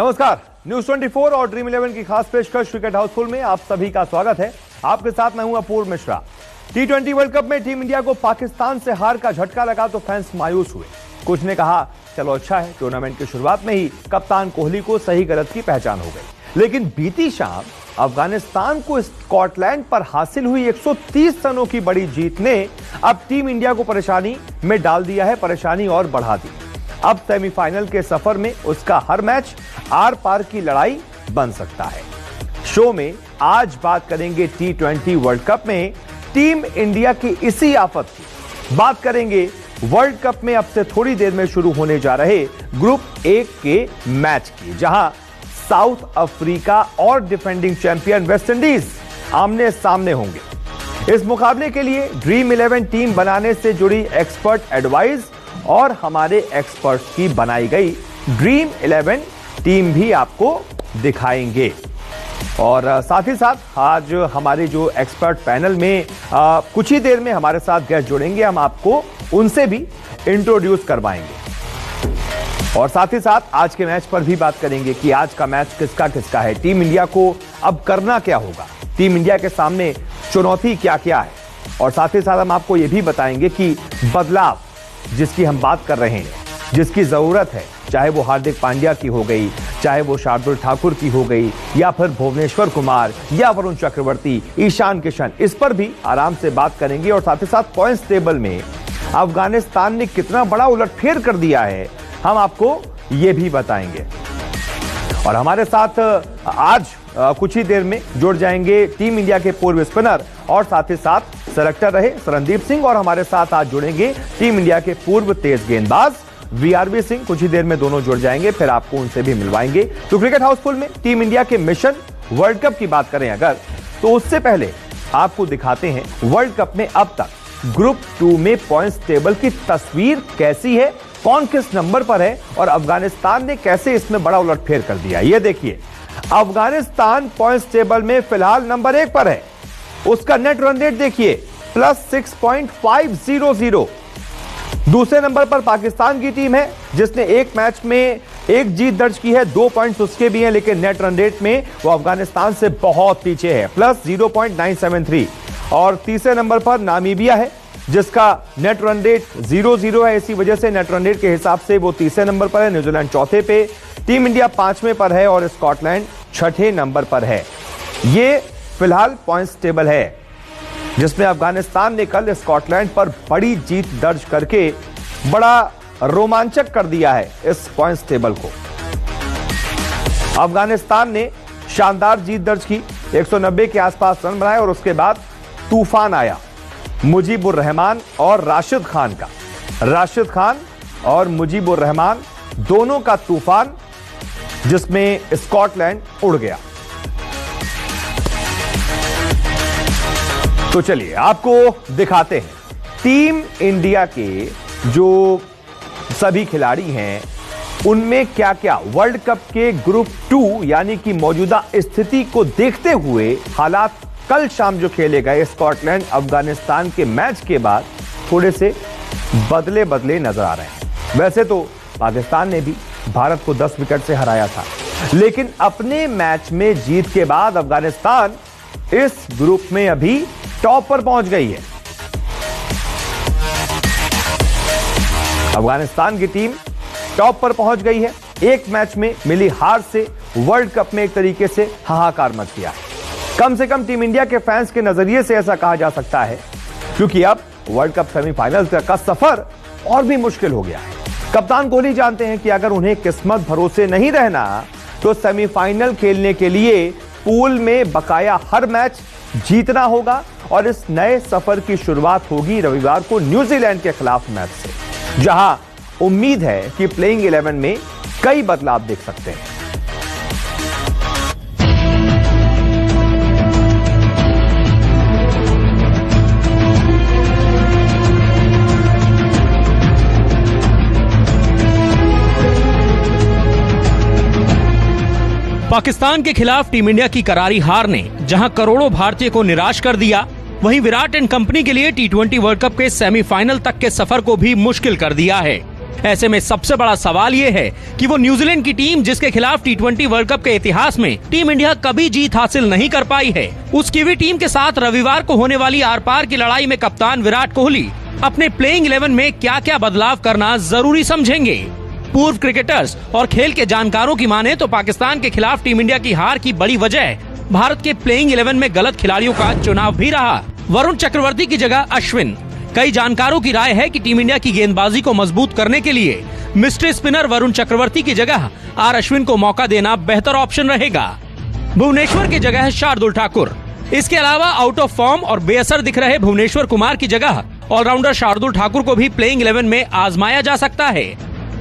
नमस्कार, न्यूज 24 और ड्रीम 11 की खास पेशकश क्रिकेट हाउसफुल में आप सभी का स्वागत है। आपके साथ मैं हूं अपूर्व मिश्रा। T20 वर्ल्ड कप में टीम इंडिया को पाकिस्तान से हार का झटका लगा तो फैंस मायूस हुए। कुछ ने कहा चलो अच्छा है, टूर्नामेंट की शुरुआत में ही कप्तान कोहली को सही गलत की पहचान हो गई। लेकिन बीती शाम अफगानिस्तान को स्कॉटलैंड पर हासिल हुई 130 रनों की बड़ी जीत ने अब टीम इंडिया को परेशानी में डाल दिया है, परेशानी और बढ़ा दी। अब सेमीफाइनल के सफर में उसका हर मैच आर पार की लड़ाई बन सकता है। शो में आज बात करेंगे T20 वर्ल्ड कप में टीम इंडिया की इसी आफत की। बात करेंगे वर्ल्ड कप में अब से थोड़ी देर में शुरू होने जा रहे ग्रुप 1 के मैच की, जहां साउथ अफ्रीका और डिफेंडिंग चैंपियन वेस्ट इंडीज आमने सामने होंगे। इस मुकाबले के लिए ड्रीम 11 टीम बनाने से जुड़ी एक्सपर्ट एडवाइस और हमारे एक्सपर्ट्स की बनाई गई ड्रीम 11 टीम भी आपको दिखाएंगे। और साथ ही साथ आज हमारे जो एक्सपर्ट पैनल में कुछ ही देर में हमारे साथ गेस्ट जुड़ेंगे, हम आपको उनसे भी इंट्रोड्यूस करवाएंगे। और साथ ही साथ आज के मैच पर भी बात करेंगे कि आज का मैच किसका किसका है, टीम इंडिया को अब करना क्या होगा, टीम इंडिया के सामने चुनौती क्या क्या है। और साथ ही साथ हम आपको यह भी बताएंगे कि बदलाव जिसकी हम बात कर रहे हैं, जिसकी जरूरत है, चाहे वो हार्दिक पांड्या की हो गई, चाहे वो शार्दुल ठाकुर की हो गई, या फिर भुवनेश्वर कुमार या वरुण चक्रवर्ती, ईशान किशन, इस पर भी आराम से बात करेंगे। और साथ ही साथ पॉइंट्स टेबल में अफगानिस्तान ने कितना बड़ा उलटफेर कर दिया है, हम आपको ये भी बताएंगे। और हमारे साथ आज कुछ ही देर में जुड़ जाएंगे टीम इंडिया के पूर्व स्पिनर और साथ ही साथ सेलेक्टर रहे शरणदीप सिंह, और हमारे साथ आज जुड़ेंगे टीम इंडिया के पूर्व तेज गेंदबाज वीआरबी सिंह। कुछ ही देर में दोनों जुड़ जाएंगे, फिर आपको उनसे भी मिलवाएंगे। तो क्रिकेट हाउसफुल में टीम इंडिया के मिशन वर्ल्ड कप की बात करें अगर, तो उससे पहले आपको दिखाते हैं वर्ल्ड कप में अब तक ग्रुप 2 में पॉइंट्स टेबल की तस्वीर कैसी है, कौन किस नंबर पर है और अफगानिस्तान ने कैसे इसमें बड़ा उलटफेर कर दिया। ये देखिए, अफगानिस्तान पॉइंट्स टेबल में फिलहाल नंबर 1 पर है। उसका नेट रन रेट देखिए +6.500। दूसरे नंबर पर पाकिस्तान की टीम है जिसने एक मैच में एक जीत दर्ज की है, 2 पॉइंट्स उसके भी हैं, लेकिन नेट रन रेट में वो अफगानिस्तान से बहुत पीछे है, +0.973। और तीसरे नंबर पर नामीबिया है जिसका नेट रन रेट 0-0 है, इसी वजह से नेट रन रेट के हिसाब से वो तीसरे नंबर पर है। न्यूजीलैंड चौथे पे, टीम इंडिया 5वें पर है और स्कॉटलैंड 6ठे नंबर पर है। ये फिलहाल पॉइंट्स टेबल है जिसमें अफगानिस्तान ने कल स्कॉटलैंड पर बड़ी जीत दर्ज करके बड़ा रोमांचक कर दिया है इस पॉइंट्स टेबल को। अफगानिस्तान ने शानदार जीत दर्ज की, 190 के आसपास रन बनाए और उसके बाद तूफान आया मुजीबुर रहमान और राशिद खान का। राशिद खान और मुजीबुर रहमान दोनों का तूफान, जिसमें स्कॉटलैंड उड़ गया। तो चलिए आपको दिखाते हैं टीम इंडिया के जो सभी खिलाड़ी हैं उनमें क्या क्या वर्ल्ड कप के ग्रुप 2 यानी कि मौजूदा स्थिति को देखते हुए हालात कल शाम जो खेले गए स्कॉटलैंड अफगानिस्तान के मैच के बाद थोड़े से बदले बदले नजर आ रहे हैं। वैसे तो पाकिस्तान ने भी भारत को 10 विकेट से हराया था, लेकिन अपने मैच में जीत के बाद अफगानिस्तान इस ग्रुप में अभी टॉप पर पहुंच गई है। अफगानिस्तान की टीम टॉप पर पहुंच गई है। एक मैच में मिली हार से वर्ल्ड कप में एक तरीके से हाहाकार मच गया है। कम से कम टीम इंडिया के फैंस के नजरिए से ऐसा कहा जा सकता है, क्योंकि अब वर्ल्ड कप सेमीफाइनल का सफर और भी मुश्किल हो गया है। कप्तान कोहली जानते हैं कि अगर उन्हें किस्मत भरोसे नहीं रहना तो सेमीफाइनल खेलने के लिए पूल में बकाया हर मैच जीतना होगा। और इस नए सफर की शुरुआत होगी रविवार को न्यूजीलैंड के खिलाफ मैच से, जहां उम्मीद है कि प्लेइंग 11 में कई बदलाव देख सकते हैं। पाकिस्तान के खिलाफ टीम इंडिया की करारी हार ने जहां करोड़ों भारतीय को निराश कर दिया, वहीं विराट एंड कंपनी के लिए T20 वर्ल्ड कप के सेमीफाइनल तक के सफर को भी मुश्किल कर दिया है। ऐसे में सबसे बड़ा सवाल ये है कि वो न्यूजीलैंड की टीम जिसके खिलाफ T20 वर्ल्ड कप के इतिहास में टीम इंडिया कभी जीत हासिल नहीं कर पाई है, उस कीवी टीम के साथ रविवार को होने वाली आर पार की लड़ाई में कप्तान विराट कोहली अपने प्लेइंग 11 में क्या क्या बदलाव करना जरूरी समझेंगे। पूर्व क्रिकेटर्स और खेल के जानकारों की माने तो पाकिस्तान के खिलाफ टीम इंडिया की हार की बड़ी वजह भारत के प्लेइंग 11 में गलत खिलाड़ियों का चुनाव भी रहा। वरुण चक्रवर्ती की जगह अश्विन। कई जानकारों की राय है कि टीम इंडिया की गेंदबाजी को मजबूत करने के लिए मिस्ट्री स्पिनर वरुण चक्रवर्ती की जगह आर अश्विन को मौका देना बेहतर ऑप्शन रहेगा। भुवनेश्वर की जगह शार्दुल ठाकुर। इसके अलावा आउट ऑफ फॉर्म और बेअसर दिख रहे भुवनेश्वर कुमार की जगह ऑलराउंडर शार्दुल ठाकुर को भी प्लेइंग 11 में आजमाया जा सकता है।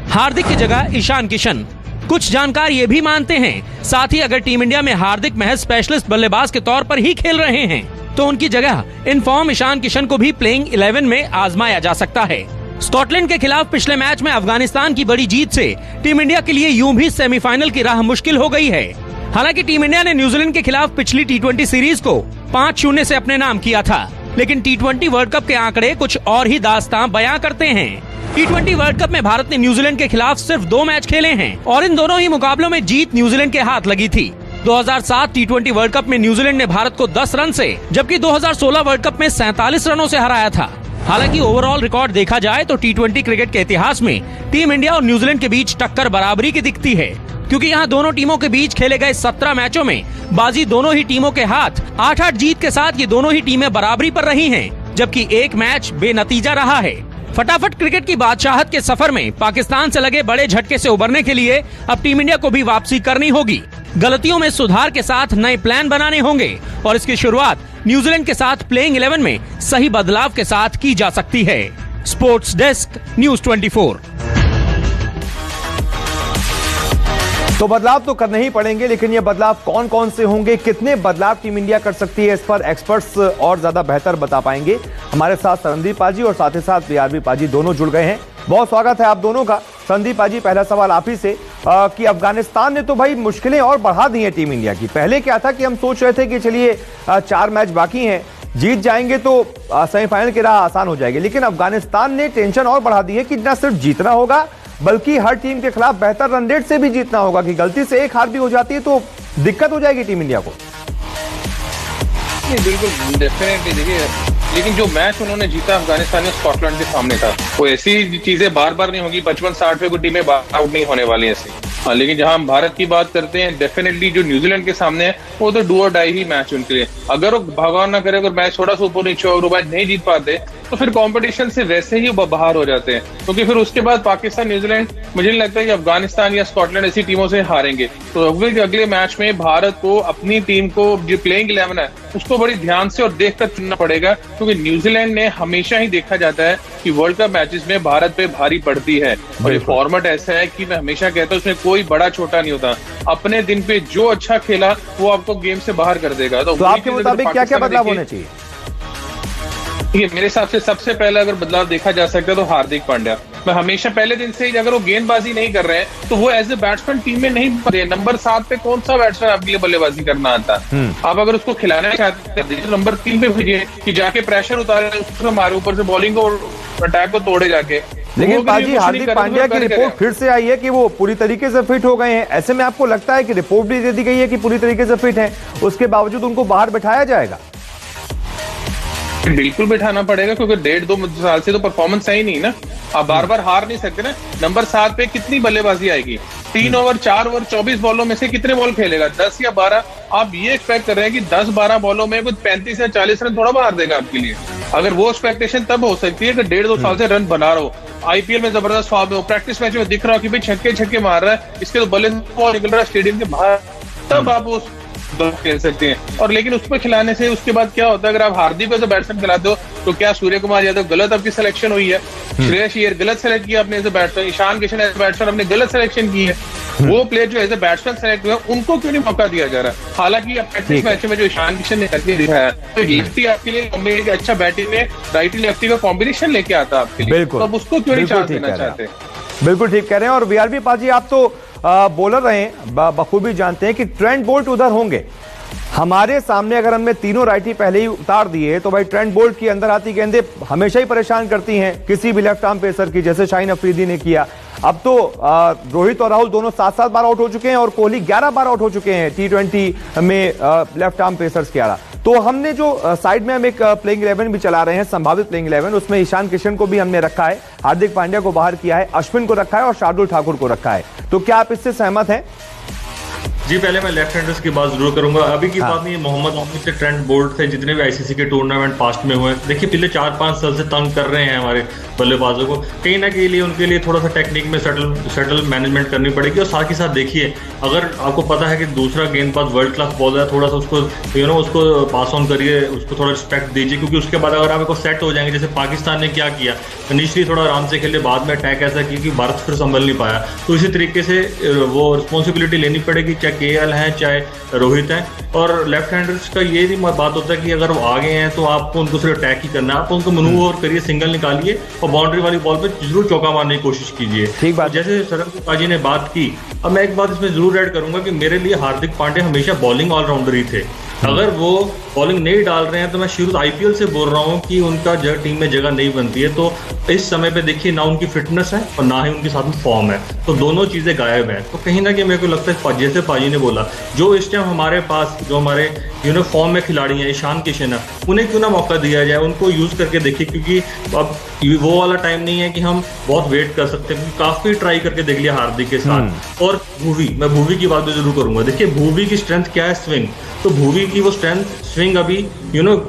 हार्दिक की जगह ईशान किशन। कुछ जानकार ये भी मानते हैं साथ ही अगर टीम इंडिया में हार्दिक महज स्पेशलिस्ट बल्लेबाज के तौर पर ही खेल रहे हैं तो उनकी जगह इन फॉर्म ईशान किशन को भी प्लेइंग 11 में आजमाया जा सकता है। स्कॉटलैंड के खिलाफ पिछले मैच में अफगानिस्तान की बड़ी जीत से टीम इंडिया के लिए यूं भी सेमीफाइनल की राह मुश्किल हो गई है। हालांकि टीम इंडिया ने न्यूजीलैंड के खिलाफ पिछली T20 सीरीज को 5-0 से अपने नाम किया था, लेकिन T20 वर्ल्ड कप के आंकड़े कुछ और ही दास्तां बयां करते हैं। T20 वर्ल्ड कप में भारत ने न्यूजीलैंड के खिलाफ सिर्फ 2 मैच खेले हैं और इन दोनों ही मुकाबलों में जीत न्यूजीलैंड के हाथ लगी थी। 2007 T20 वर्ल्ड कप में न्यूजीलैंड ने भारत को 10 रन से, जबकि 2016 वर्ल्ड कप में 47 रनों से हराया था। हालांकि ओवरऑल रिकॉर्ड देखा जाए तो T20 क्रिकेट के इतिहास में टीम इंडिया और न्यूजीलैंड के बीच टक्कर बराबरी की दिखती है, क्योंकि यहाँ दोनों टीमों के बीच खेले गए 17 मैचों में बाजी दोनों ही टीमों के हाथ 8-8 जीत के साथ ये दोनों ही टीमें बराबरी पर रही हैं, जबकि एक मैच बेनतीजा रहा है। फटाफट क्रिकेट की बादशाहत के सफर में पाकिस्तान से लगे बड़े झटके से उबरने के लिए अब टीम इंडिया को भी वापसी करनी होगी। गलतियों में सुधार के साथ नए प्लान बनाने होंगे और इसकी शुरुआत न्यूजीलैंड के साथ प्लेइंग 11 में सही बदलाव के साथ की जा सकती है। Sports desk, news 24। तो बदलाव तो करने ही पड़ेंगे, लेकिन ये बदलाव कौन कौन से होंगे, कितने बदलाव टीम इंडिया कर सकती है, इस पर एक्सपर्ट्स और ज्यादा बेहतर बता पाएंगे। हमारे साथ संदीप पाजी और साथ ही साथ बीआरबी पाजी दोनों जुड़ गए हैं। बहुत स्वागत है आप दोनों का। संदीप पाजी, पहला सवाल आप ही से कि अफगानिस्तान ने तो भाई मुश्किलें और बढ़ा दी हैं टीम इंडिया की। पहले क्या था कि हम सोच रहे थे कि चलिए 4 मैच बाकी हैं, जीत जाएंगे तो सेमीफाइनल की राह आसान हो जाएगी, लेकिन अफगानिस्तान ने टेंशन और बढ़ा दी है कि न सिर्फ जीतना होगा बल्कि हर टीम के खिलाफ बेहतर रन रेट से भी जीतना होगा, कि गलती से एक हार भी हो जाती है तो दिक्कत हो जाएगी टीम इंडिया को। बिल्कुल डेफिनेटली। देखिए, लेकिन जो मैच उन्होंने जीता अफगानिस्तान में स्कॉटलैंड के सामने था, वो ऐसी चीजें बार बार नहीं होगी। 55-60 पे कोई टीमें आउट नहीं होने वाली ऐसी। हाँ, लेकिन जहां हम भारत की बात करते हैं, डेफिनेटली जो न्यूजीलैंड के सामने है वो तो डू और डाई ही मैच उनके लिए। अगर वो भगवान ना करे अगर मैच थोड़ा सा ऊपर नीचे हो, अगर मैच नहीं जीत पाते तो फिर कंपटीशन से वैसे ही बाहर हो जाते हैं, क्योंकि फिर उसके बाद पाकिस्तान, न्यूजीलैंड, मुझे नहीं लगता कि अफगानिस्तान या स्कॉटलैंड ऐसी टीमों से हारेंगे। तो अगले मैच में भारत को अपनी टीम को जो प्लेइंग 11 है उसको बड़ी ध्यान से और देखकर चुनना पड़ेगा, क्योंकि न्यूजीलैंड ने हमेशा ही देखा जाता है कि वर्ल्ड कप मैचेस में भारत पे भारी पड़ती है। और ये फॉर्मेट ऐसा है कि मैं हमेशा कहता हूँ उसमें कोई बड़ा छोटा नहीं होता। अपने दिन पे जो अच्छा खेला वो आपको गेम से बाहर कर देगा। तो आपके मुताबिक क्या क्या बदलाव होने चाहिए? मेरे हिसाब से सबसे पहला अगर बदलाव देखा जा सकता है तो हार्दिक पांड्या। मैं हमेशा पहले दिन से ही, अगर वो गेंदबाजी नहीं कर रहे हैं तो वो एज ए बैट्समैन टीम में नहीं पड़े। नंबर 7 पे कौन सा बैट्समैन आपके लिए बल्लेबाजी करना आता है? आप अगर उसको खिलाना चाहते हैं तो नंबर 3 पे भेजिए कि जाके प्रेशर उतारे, उसको मारे, ऊपर से बॉलिंग को, अटैक को तोड़े जाके। लेकिन पाजी, हार्दिक पांड्या की रिपोर्ट फिर से आई है कि वो पूरी तरीके से फिट हो गए हैं। ऐसे में आपको लगता है कि रिपोर्ट भी दे दी गई है कि पूरी तरीके से फिट है, उसके बावजूद उनको बाहर बैठाया जाएगा? बिल्कुल बिठाना पड़ेगा, क्योंकि 1.5-2 साल से तो परफॉर्मेंस है ही नहीं ना। आप बार बार हार नहीं सकते ना। नंबर 7 पे कितनी बल्लेबाजी आएगी? 3 ओवर 4 ओवर 24 बॉलों में से कितने बॉल खेलेगा? 10 या 12? आप ये एक्सपेक्ट कर रहे हैं कि 10-12 बॉलों में कुछ 35 या 40 रन थोड़ा बाहर देगा आपके लिए? अगर वो एक्सपेक्टेशन तब हो सकती है कि 1.5-2 साल से रन बना रहा हो, आईपीएल में जबरदस्त फॉर्म में, प्रैक्टिस मैच में दिख रहा हो कि भाई छक्के मार रहा है, इसके तो बल्ले निकल रहा है स्टेडियम के बाहर, तब आप उस खेल सकते हैं। और लेकिन उसको खिलाने से उसके बाद क्या होता है? अगर आप हार्दिक को बैट्समैन खिलाते हो तो क्या सूर्य कुमार यादव गलत आपकी सिलेक्शन हुई है? श्रेयस अय्यर गलत सेलेक्ट किया आपने as a batsman? Ishan Kishan as a batsman आपने गलत सिलेक्शन की है। वो प्लेयर जो एज ए बैट्समैन सेलेक्ट हुए उनको क्यों नहीं मौका दिया जा रहा? हालांकि प्रैक्टिस मैच में जो ईशान किशन ने करके दिखाया तो लेफ्टी आपके लिए अच्छा बैटिंग में राइटी लेफ्टी का कॉम्बिनेशन लेके आता आपके लिए, तो अब उसको क्यों नहीं चांस देना चाहते? बिल्कुल ठीक कह रहे हैं। और बीआरबी पाजी, आप तो बॉलर रहे हैं, बखूबी जानते हैं कि ट्रेंट बोल्ट उधर होंगे, हमारे सामने अगर हमने तीनों राइटी पहले ही उतार दिए तो भाई ट्रेंट बोल्ट की अंदर आती गेंदें हमेशा ही परेशान करती हैं किसी भी लेफ्ट आर्म पेसर की, जैसे शाहीन अफरीदी ने किया। अब तो रोहित और राहुल दोनों 7-7 बार आउट हो चुके हैं और कोहली 11 बार आउट हो चुके हैं T20 में लेफ्ट आर्म पेसर्स के आड़ा। तो हमने जो साइड में हम एक प्लेइंग 11 भी चला रहे हैं, संभावित प्लेइंग 11, उसमें ईशान किशन को भी हमने रखा है, हार्दिक पांड्या को बाहर किया है, अश्विन को रखा है और शार्दुल ठाकुर को रखा है। तो क्या आप इससे सहमत हैं? जी, पहले मैं लेफ्ट हैंडर्स की बात जरूर करूंगा। अभी की बात नहीं, मोहम्मद आमिर से ट्रेंट बोल्ट से जितने भी आईसीसी के टूर्नामेंट पास्ट में हुए, देखिए पिछले 4-5 साल से तंग कर रहे हैं हमारे बल्लेबाजों को। कहीं ना कहीं उनके लिए थोड़ा सा टेक्निक में सेटल मैनेजमेंट करनी पड़ेगी। और साथ ही साथ देखिए, अगर आपको पता है कि दूसरा गेंदबाज वर्ल्ड क्लास बॉलर है, थोड़ा सा उसको उसको पास ऑन करिए, उसको थोड़ा रिस्पेक्ट दीजिए, क्योंकि उसके बाद अगर आप सेट हो जाएंगे, जैसे पाकिस्तान ने क्या किया, इनिशियली थोड़ा आराम से खेले, बाद में अटैक ऐसा किया कि भारत फिर संभल नहीं पाया। तो इसी तरीके से वो रिस्पॉन्सिबिलिटी लेनी पड़ेगी, चाहे KL है चाहे रोहित है। और लेफ्ट हैंडर्स का ये भी बात होता है कि अगर वो आगे हैं तो आपको उनको सिर्फ अटैक ही करना है, आप उनको मनूवर करिए, सिंगल निकालिए और बाउंड्री वाली बॉल पे जरूर चौका मारने की कोशिश कीजिए। ठीक बात। जैसे सरन पाजी ने बात की, अब मैं एक बात इसमें जरूर ऐड करूंगा कि मेरे लिए हार्दिक पांड्या हमेशा बॉलिंग ऑलराउंडर ही थे। अगर वो बॉलिंग नहीं डाल रहे हैं तो मैं शुरू IPL से बोल रहा हूँ कि उनका टीम में जगह नहीं बनती है। तो इस समय पे देखिए, ना उनकी फिटनेस है और ना ही उनके साथ में फॉर्म है, तो दोनों चीजें गायब हैं। तो कहीं ना कहीं मेरे को लगता है, जैसे पाजी ने बोला, जो इस टाइम हमारे पास जो हमारे फॉर्म में खिलाड़ी हैं, ईशान किशन है, उन्हें क्यों ना मौका दिया जाए, उनको यूज करके देखिए, क्योंकि अब वो वाला टाइम नहीं है कि हम बहुत वेट कर सकते हैं। काफी ट्राई करके देख लिया हार्दिक के साथ। और मैं भुवी की बात भी जरूर करूंगा। देखिए, भुवी की स्ट्रेंथ क्या है, स्विंग। तो भुवी की वो स्ट्रेंथ स्विंग अभी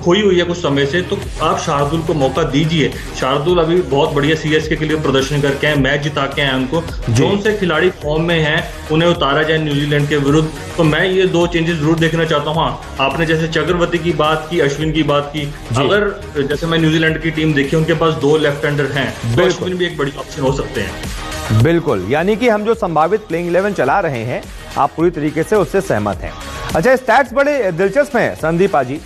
खोई हुई है कुछ समय से। तो आप शार्दुल को मौका दीजिए। शार्दुल अभी बहुत बढ़िया CSK के लिए प्रदर्शन करके हैं, मैच जिता के हैं उनको। जो उनसे खिलाड़ी फॉर्म में हैं उन्हें उतारा जाए न्यूजीलैंड के विरुद्ध। तो मैं ये 2 चेंजेस जरूर देखना चाहता हूँ। हाँ, आपने जैसे चक्रवर्ती की बात की, अश्विन की बात की, अगर जैसे मैं न्यूजीलैंड की टीम देखी, उनके पास 2 लेफ्ट हैंडर हैं, तो अश्विन भी एक बड़ी ऑप्शन हो सकते हैं। बिल्कुल, यानी कि हम जो संभावित प्लेइंग 11 चला रहे हैं, आप पूरी तरीके से उससे सहमत हैं। अच्छा, स्टैट्स बड़े दिलचस्प हैं संदीप पाजी।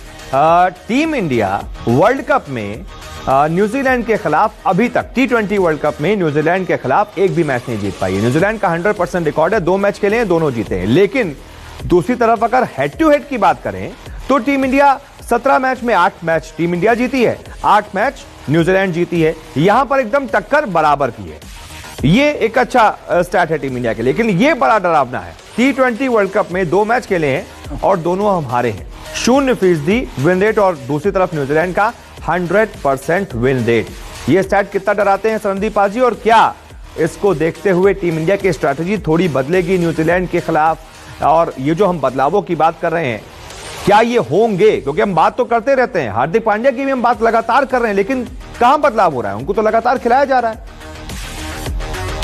टीम इंडिया वर्ल्ड कप में न्यूजीलैंड के खिलाफ अभी तक T20 वर्ल्ड कप में न्यूजीलैंड के खिलाफ एक भी मैच नहीं जीत पाई है। न्यूजीलैंड का 100% रिकॉर्ड है, 2 मैच खेले हैं, दोनों जीते हैं। लेकिन दूसरी तरफ अगर हेड टू हेड की बात करें तो टीम इंडिया 17 मैच में 8 मैच टीम इंडिया जीती है, 8 मैच न्यूजीलैंड जीती है। यहां पर एकदम टक्कर बराबर की है। ये एक अच्छा स्टैट है टीम इंडिया के लिए। लेकिन ये बड़ा डरावना है, T20 वर्ल्ड कप में 2 मैच खेले हैं और दोनों हम हारे हैं, 0% विन रेट, और दूसरी तरफ न्यूजीलैंड का 100% विन रेट। ये स्टैट कितना डराते हैं संदीप पाजी, और क्या इसको देखते हुए टीम इंडिया की स्ट्रैटेजी थोड़ी बदलेगी न्यूजीलैंड के खिलाफ? और ये जो हम बदलावों की बात कर रहे हैं, क्या ये होंगे? क्योंकि हम बात तो करते रहते हैं, हार्दिक पांड्या की भी हम बात लगातार कर रहे हैं, लेकिन कहां बदलाव हो रहा है? उनको तो लगातार खिलाया जा रहा है।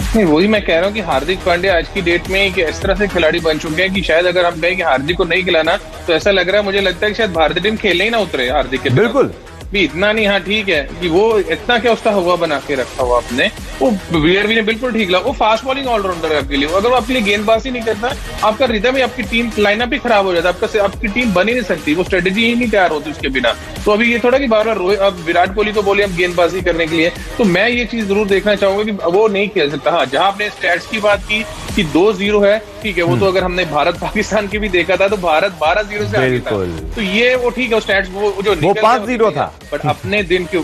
नहीं, वही मैं कह रहा हूँ कि हार्दिक पांड्या आज की डेट में कि इस तरह से खिलाड़ी बन चुके हैं कि शायद अगर हम कहें कि हार्दिक को नहीं खिलाना, तो ऐसा लग रहा है, मुझे लगता है कि शायद भारतीय टीम खेलने ही ना उतरे हार्दिक के। बिल्कुल भी इतना नहीं। हाँ, ठीक है कि वो इतना क्या उसका हवा बना के रखा हुआ आपने, वो वीआरवी ने बिल्कुल ठीक लगा। वो फास्ट बॉलिंग ऑलराउंडर है आपके लिए। अगर वो आपके लिए गेंदबाजी नहीं करता, आपका रिदम ही, आपकी टीम लाइनअप ही खराब हो जाता है, आपकी टीम बन ही नहीं सकती, वो स्ट्रेटेजी ही नहीं तैयार होती उसके बिना। तो अभी ये थोड़ा कि बार बार अब विराट कोहली को बोले हम गेंदबाजी करने के लिए, तो मैं ये चीज जरूर देखना चाहूंगा कि वो नहीं खेल सकता। हाँ, जहां आपने स्टैट्स की बात की कि 2-0 है, ठीक है, वो तो अगर हमने भारत पाकिस्तान की भी देखा था तो भारत 12-0 से आगे था। तो ये वो ठीक है, स्टैट्स वो 5-0 था, बट अपने दिन के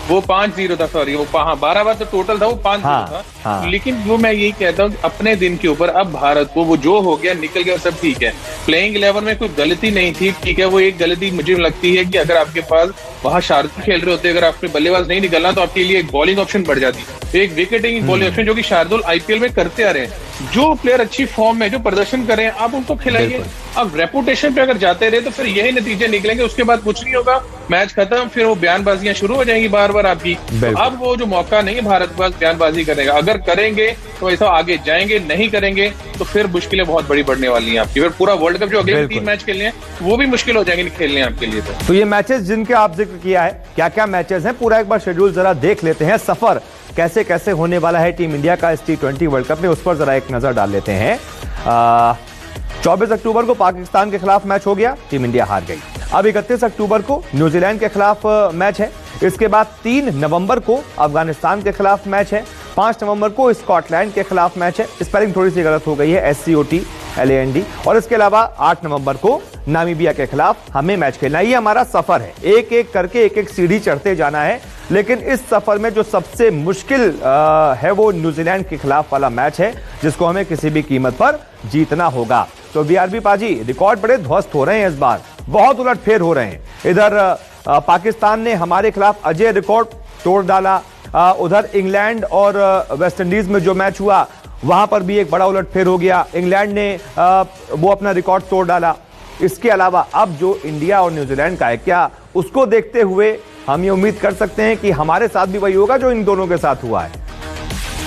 वो 5-0 था, सॉरी, वो 12 बार तो टोटल था, वो 5-0 था। हाँ। लेकिन वो मैं यही कहता हूँ अपने दिन के ऊपर अब भारत को वो जो हो गया निकल गया, सब ठीक है। प्लेइंग 11 में कोई गलती नहीं थी, ठीक है। वो एक गलती मुझे लगती है कि अगर आपके पास वहां शार्दुल खेल रहे होते, अगर आपने बल्लेबाज नहीं निकलना, तो आपके लिए एक बॉलिंग ऑप्शन बढ़ जाती, एक विकेटिंग बॉलिंग ऑप्शन, जो कि शार्दुल IPL में करते आ रहे हैं। जो प्लेयर अच्छी फॉर्म में जो प्रदर्शन कर रहे हैं, आप उनको खिलाइए। अब रेपुटेशन पे अगर जाते रहे तो फिर यही नतीजे निकलेंगे, उसके बाद कुछ नहीं होगा, मैच खत्म, फिर वो बयानबाजियां शुरू हो जाएंगी बार बार आपकी। तो अब वो जो मौका नहीं है भारत के पास बयानबाजी करने का, अगर करेंगे तो ऐसा आगे जाएंगे, नहीं करेंगे तो फिर मुश्किलें बहुत बड़ी बढ़ने वाली हैं आपकी। फिर पूरा वर्ल्ड कप जो अगले 3 मैच खेलने हैं वो भी मुश्किल हो जाएंगे खेलने आपके लिए। तो ये मैचेस जिनके आप जिक्र किया है, क्या क्या मैचेस हैं, पूरा एक बार शेड्यूल जरा देख लेते हैं। सफर कैसे कैसे होने वाला है टीम इंडिया का इस T20 वर्ल्ड कप में, उस पर जरा एक नजर डाल लेते हैं। 24 अक्टूबर को पाकिस्तान के खिलाफ मैच हो गया, टीम इंडिया हार गई। अब 31 अक्टूबर को न्यूजीलैंड के खिलाफ मैच है। इसके बाद 3 नवंबर को अफगानिस्तान के खिलाफ मैच है। 5 नवंबर को स्कॉटलैंड के खिलाफ मैच है। स्पेलिंग थोड़ी सी गलत हो गई है, SCOT LAND, और इसके अलावा 8 नवंबर को नामीबिया के खिलाफ हमें मैच खेलना है। ये हमारा सफर है, एक एक करके एक एक सीढ़ी चढ़ते जाना है। लेकिन इस सफर में जो सबसे मुश्किल है वो न्यूजीलैंड के खिलाफ वाला मैच है, जिसको हमें किसी भी कीमत पर जीतना होगा। तो VRB पाजी, रिकॉर्ड बड़े ध्वस्त हो रहे हैं, इस बार बहुत उलटफेर हो रहे हैं। इधर पाकिस्तान ने हमारे खिलाफ अजय रिकॉर्ड तोड़ डाला, उधर इंग्लैंड और वेस्ट इंडीज में जो मैच हुआ वहां पर भी एक बड़ा उलटफेर हो गया, इंग्लैंड ने वो अपना रिकॉर्ड तोड़ डाला। इसके अलावा अब जो इंडिया और न्यूजीलैंड का है, क्या उसको देखते हुए हम ये उम्मीद कर सकते हैं कि हमारे साथ भी वही होगा जो इन दोनों के साथ हुआ है?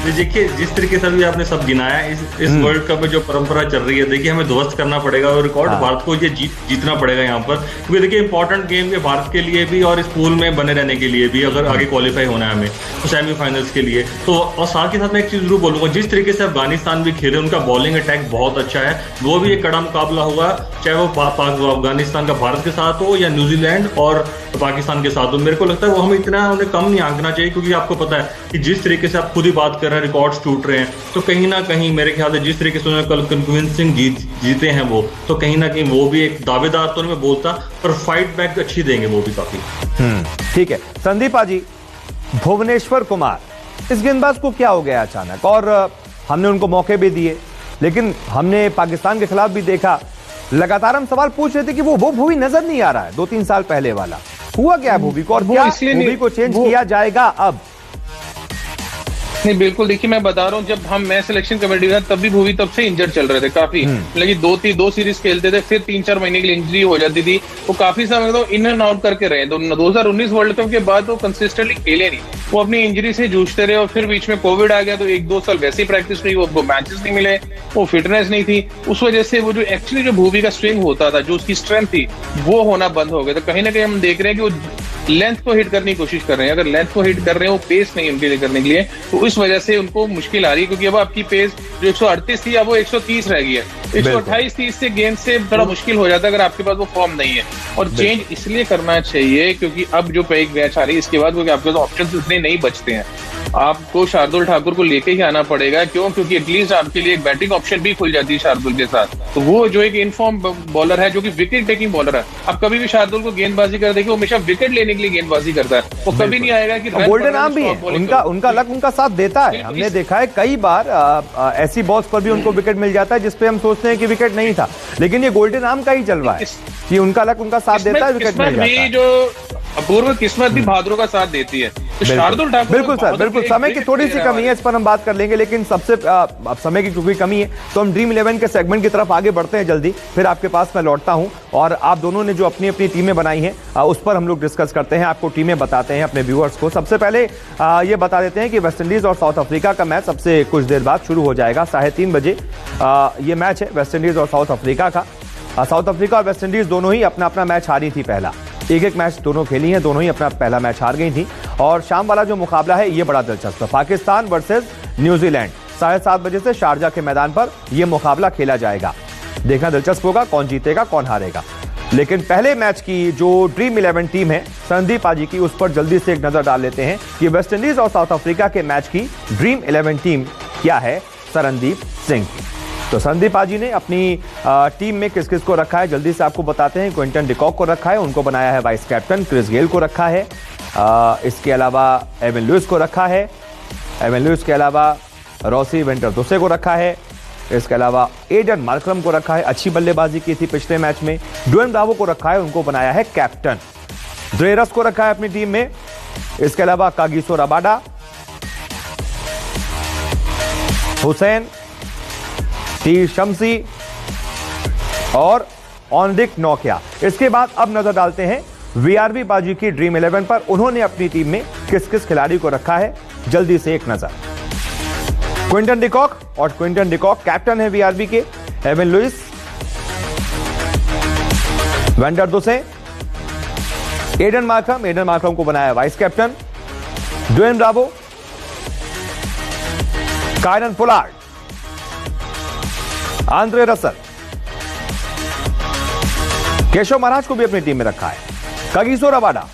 देखिए, जिस तरीके से भी आपने सब गिनाया, इस वर्ल्ड कप में जो परंपरा चल रही है, देखिए हमें ध्वस्त करना पड़ेगा और रिकॉर्ड भारत को ये जीतना पड़ेगा यहाँ पर, क्योंकि देखिए इंपॉर्टेंट गेम है भारत के लिए भी और इस पूल में बने रहने के लिए भी, अगर आगे क्वालिफाई होना है हमें तो सेमीफाइनल्स के लिए। तो और साथ ही साथ मैं एक चीज जरूर बोलूंगा, जिस तरीके से अफगानिस्तान भी खेले, उनका बॉलिंग अटैक बहुत अच्छा है, वो भी एक कड़ा मुकाबला होगा, चाहे वो अफगानिस्तान का भारत के साथ हो या न्यूजीलैंड और पाकिस्तान के साथ हो। मेरे को लगता है वो हमें इतना उन्हें कम नहीं आंकना चाहिए, क्योंकि आपको पता है कि जिस तरीके से आप खुद ही बात कर रहे हैं, रिकॉर्ड्स टूट रहे हैं, तो कहीं ना कहीं मेरे ख्याल से जिस तरीके से उन्होंने कल कन्विंसिंग जीते हैं वो, तो कहीं ना कहीं वो भी एक दावेदार तो नहीं मैं बोलता, पर फाइट बैक अच्छी देंगे वो भी काफी। ठीक है संदीप जी, भुवनेश्वर कुमार, इस गेंदबाज को क्या हो गया अचानक? और हमने उनको मौके भी दिए, लेकिन हमने पाकिस्तान के खिलाफ भी देखा, लगातार हम सवाल पूछ रहे थे कि वो भुवी नजर नहीं आ रहा है 2-3 साल पहले वाला। हुआ क्या है भुवी को, और क्या भुवी को चेंज किया जाएगा अब? नहीं बिल्कुल, देखिए मैं बता रहा हूँ, जब मैं सिलेक्शन कमेटी में था तब भी भुवी तब से इंजर्ड चल रहे थे काफी, लेकिन 2 सीरीज खेलते थे, फिर 3-4 महीने के लिए इंजरी हो जाती थी, वो काफी समय तो इन एंड आउट करके रहे। 2019 वर्ल्ड कप के बाद वो कंसिस्टेंटली खेले नहीं, वो अपनी इंजरी से जूझते रहे, और फिर बीच में कोविड आ गया तो 1-2 साल वैसे ही प्रैक्टिस नहीं, वो मैचेस नहीं मिले, वो फिटनेस नहीं थी, उस वजह से वो जो एक्चुअली जो भुवी का स्विंग होता था, जो उसकी स्ट्रेंथ थी, वो होना बंद हो गया। तो कहीं ना कहीं हम देख रहे हैं कि वो लेंथ को हिट करने की कोशिश कर रहे हैं, अगर लेंथ को हिट कर रहे हैं, वो पेस नहीं उनके लिए करने के लिए, तो इस वजह से उनको मुश्किल आ रही है, क्योंकि अब आपकी पेस जो 138 थी अब वो 130 रह गई है। 128-30 से गेंद से बड़ा मुश्किल हो जाता है अगर आपके पास वो फॉर्म नहीं है। और चेंज इसलिए करना चाहिए क्योंकि अब जो एक मैच आ रही है इसके बाद, क्योंकि आपके पास ऑप्शन इतने नहीं बचते हैं, आपको शार्दुल ठाकुर को लेके ही आना पड़ेगा। क्यों? क्योंकि एटलीस्ट आपके लिए एक बैटिंग ऑप्शन भी खुल जाती है शार्दुल के साथ। तो वो जो एक इनफॉर्म बॉलर है, जो कि विकेट टेकिंग बॉलर है, आप कभी भी शार्दुल को गेंदबाजी कर देखिए, वो हमेशा विकेट लेने के लिए गेंदबाजी करता है, वो कभी नहीं आएगा कि गोल्डन आर्म भी है उनका लक उनका साथ देता है। हमने देखा है कई बार ऐसी बॉल्स पर भी उनको विकेट मिल जाता है जिसपे हम सोचते हैं कि विकेट नहीं था, लेकिन ये गोल्डन आर्म का ही जलवा है कि उनका लक उनका साथ देता है, विकेट मिल जाता है। जो अपूर्व किस्मत भी भाद्रों का साथ देती है। तो शार्दुल ठाकुर, बिल्कुल सर, बिल्कुल। समय की थोड़ी सी कमी है, इस पर हम बात कर लेंगे, लेकिन सबसे अब समय की क्योंकि कमी है तो हम ड्रीम 11 के सेगमेंट की तरफ आगे बढ़ते हैं जल्दी, फिर आपके पास मैं लौटता हूं और आप दोनों ने जो अपनी अपनी टीमें बनाई हैं उस पर हम लोग डिस्कस करते हैं, आपको टीमें बताते हैं अपने व्यूअर्स को। सबसे पहले ये बता देते हैं कि वेस्टइंडीज और साउथ अफ्रीका का मैच सबसे कुछ देर बाद शुरू हो जाएगा, 3:30 बजे ये मैच है वेस्टइंडीज और साउथ अफ्रीका का। साउथ अफ्रीका और वेस्टइंडीज दोनों ही अपना अपना मैच हारी थी, पहला एक मैच दोनों खेली हैं, दोनों ही अपना पहला मैच हार गई थी। और शाम वाला जो मुकाबला है ये बड़ा दिलचस्प है, पाकिस्तान वर्सेस न्यूजीलैंड, 7:30 बजे से शारजा के मैदान पर यह मुकाबला खेला जाएगा। देखना दिलचस्प होगा कौन जीतेगा कौन हारेगा। लेकिन पहले मैच की जो ड्रीम 11 टीम है संदीप पाजी की, उस पर जल्दी से एक नजर डाल लेते हैं कि वेस्टइंडीज और साउथ अफ्रीका के मैच की ड्रीम 11 टीम क्या है सरनदीप सिंह की। तो संदीप पाजी ने अपनी टीम में किस किस को रखा है जल्दी से आपको बताते हैं। क्विंटन डिकॉक को रखा है, उनको बनाया है वाइस कैप्टन। क्रिस गेल को रखा है, इसके अलावा एवन लुइस को रखा है, एवन लुइस के अलावा रॉसी वेंटरदोसे को रखा है, इसके अलावा एडन मार्करम को रखा है, अच्छी बल्लेबाजी की थी पिछले मैच में। ड्वेन ब्रावो को रखा है, उनको बनाया है कैप्टन। ड्रेरस को रखा है अपनी टीम में, इसके अलावा Kagiso Rabada, Hussain, T Shamsi और ऑनरिक नौकिया। इसके बाद अब नजर डालते हैं वीआरबी बाजी की ड्रीम 11 पर, उन्होंने अपनी टीम में किस किस खिलाड़ी को रखा है जल्दी से एक नजर। क्विंटन डिकॉक, और क्विंटन डिकॉक कैप्टन है वीआरबी के। एवन लुइस, वेंटरदोसे, एडन मार्करम को बनाया vice captain. Dwayne Bravo, Kieron Pollard, Andre Russell, Keshav Maharaj को भी अपनी टीम में रखा है। कागिसो रबाडा,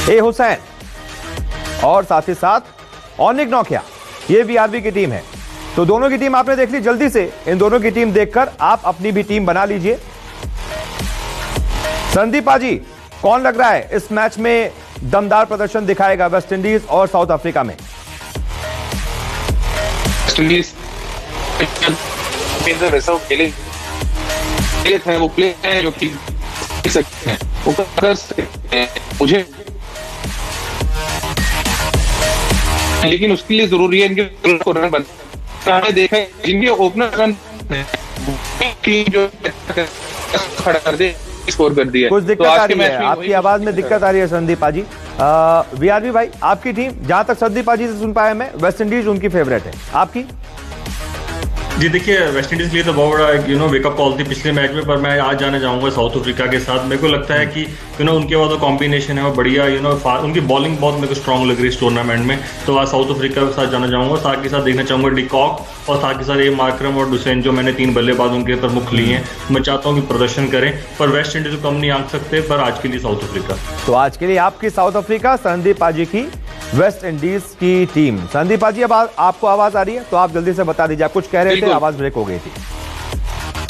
ए हुसैन और साथ ही साथ ऑनिक नौकिया, ये वीआरबी की टीम है। तो दोनों की टीम आपने देख ली, जल्दी से इन दोनों की टीम देखकर आप अपनी भी टीम बना लीजिए। संदीप पाजी, कौन लग रहा है इस मैच में दमदार प्रदर्शन दिखाएगा वेस्ट इंडीज और साउथ अफ्रीका में? वेस्ट इंडीज वैसा खेले थे, वो प्ले है जो कि सकते हैं, वो कर सकते हैं मुझे, लेकिन उसके लिए जरूरी है इनके रन बनाने। देखा जिनके ओपनर रन टीम जो खड़ा कर दे, स्कोर कर दिया। कुछ दिक्कत आ रही है, आपकी आवाज में दिक्कत आ रही है संदीप पाजी। वीआरवी भाई, आपकी टीम, जहां तक संदीप पाजी से सुन पाया मैं, वेस्ट इंडीज उनकी फेवरेट है, आपकी? जी देखिए, वेस्ट इंडीज के लिए तो बहुत बड़ा वेकअप कॉल थी पिछले मैच में, पर मैं आज जाना चाहूंगा साउथ अफ्रीका के साथ। मेरे को लगता है कि उनके बाद जो कॉम्बिनेशन है वो बढ़िया, उनकी बॉलिंग बहुत मेरे को स्ट्रांग लग रही है इस टूर्नामेंट में। तो आज साउथ अफ्रीका के साथ जाना चाहूंगा, साथ के साथ देखना चाहूंगा डिकॉक और साथ के साथ ये मार्करम और डुसेन, जो मैंने 3 बल्लेबाज उनके प्रमुख लिए हैं। मैं चाहता हूँ कि प्रदर्शन करें, पर वेस्ट इंडीज को कम नहीं आंक सकते, पर आज के लिए साउथ अफ्रीका। तो आज के लिए आपकी साउथ अफ्रीका, संदीप पाजी की वेस्ट इंडीज की टीम। संदीप पाजी, अब आपको आवाज आ रही है तो आप जल्दी से बता दीजिए, आप कुछ कह रहे थे, आवाज ब्रेक हो गई थी।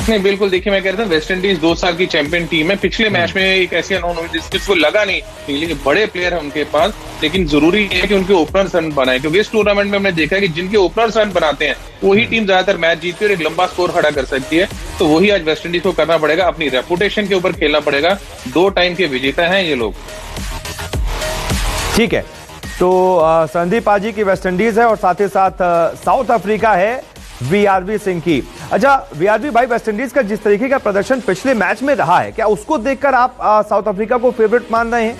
नहीं बिल्कुल, देखिए मैं कह रहा था वेस्ट इंडीज 2 साल की चैंपियन टीम है। पिछले मैच में एक ऐसी अनहोनी हुई जिसको लगा नहीं, लेकिन बड़े प्लेयर है उनके पास, लेकिन जरूरी है कि उनके ओपनर्स रन बनाए, क्योंकि इस टूर्नामेंट में हमने देखा है कि जिनके ओपनर्स रन बनाते हैं वही टीम ज्यादातर मैच जीतती है और एक लंबा स्कोर खड़ा कर सकती है। तो वही आज वेस्ट इंडीज को करना पड़ेगा, अपनी रेपुटेशन के ऊपर खेलना पड़ेगा। 2 टाइम के विजेता हैं ये लोग। ठीक है, तो संदीप पाजी की वेस्ट इंडीज है और साथ ही साथ साउथ अफ्रीका है वीआरवी सिंह की। अच्छा वीआरवी भाई, वेस्ट इंडीज का जिस तरीके का प्रदर्शन पिछले मैच में रहा है, क्या उसको देखकर आप साउथ अफ्रीका को फेवरेट मान रहे हैं?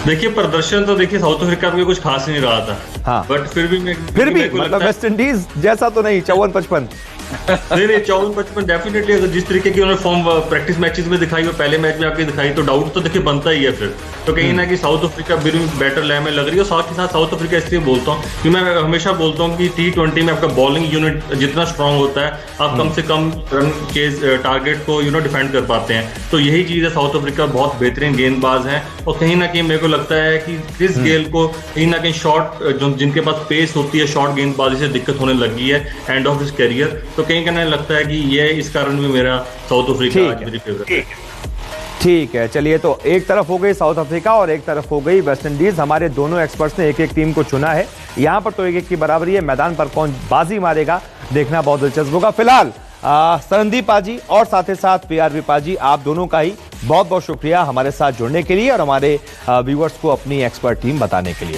देखिए, प्रदर्शन तो देखिए साउथ अफ्रीका में कुछ खास नहीं रहा था, हाँ, बट फिर भी मतलब वेस्ट इंडीज जैसा तो नहीं 54-55 नहीं 54-55 डेफिनेटली। अगर जिस तरीके की उन्होंने फॉर्म प्रैक्टिस मैचेस में दिखाई और पहले मैच में आपकी दिखाई, तो डाउट तो देखिए बनता ही है फिर। तो कहीं ना कि साउथ अफ्रीका बेटर लय में लग रही है। और साथ ही साथ साउथ अफ्रीका इसलिए बोलता हूँ कि मैं हमेशा बोलता हूँ कि T20 में आपका बॉलिंग यूनिट जितना स्ट्रांग होता है, आप कम से कम रन के टारगेट को डिफेंड कर पाते हैं। तो यही चीज है, साउथ अफ्रीका बहुत बेहतरीन गेंदबाज है और कहीं ना कहीं मेरे को लगता है कि क्रिस गेल को कहीं ना कहीं शॉर्ट, जिनके पास पेस होती है, शॉर्ट गेंदबाजी से दिक्कत होने लगी है एंड ऑफ हिज करियर। तो कहीं कहना लगता है कि ये इस कारण भी मेरा साउथ अफ्रीका आज मेरी फेवरेट है। ठीक है, चलिए, तो एक तरफ हो गई साउथ अफ्रीका और एक तरफ हो गई वेस्ट इंडीज। हमारे दोनों एक्सपर्ट्स ने एक टीम को चुना है। यहां पर तो 1-1 की बराबरी है, मैदान पर कौन बाजी मारेगा देखना बहुत दिलचस्प होगा। फिलहाल संदीप पाजी और साथ ही साथ वीआरवी पाजी, आप दोनों का ही बहुत बहुत शुक्रिया हमारे साथ जुड़ने के लिए और हमारे व्यूअर्स को अपनी एक्सपर्ट टीम बताने के लिए।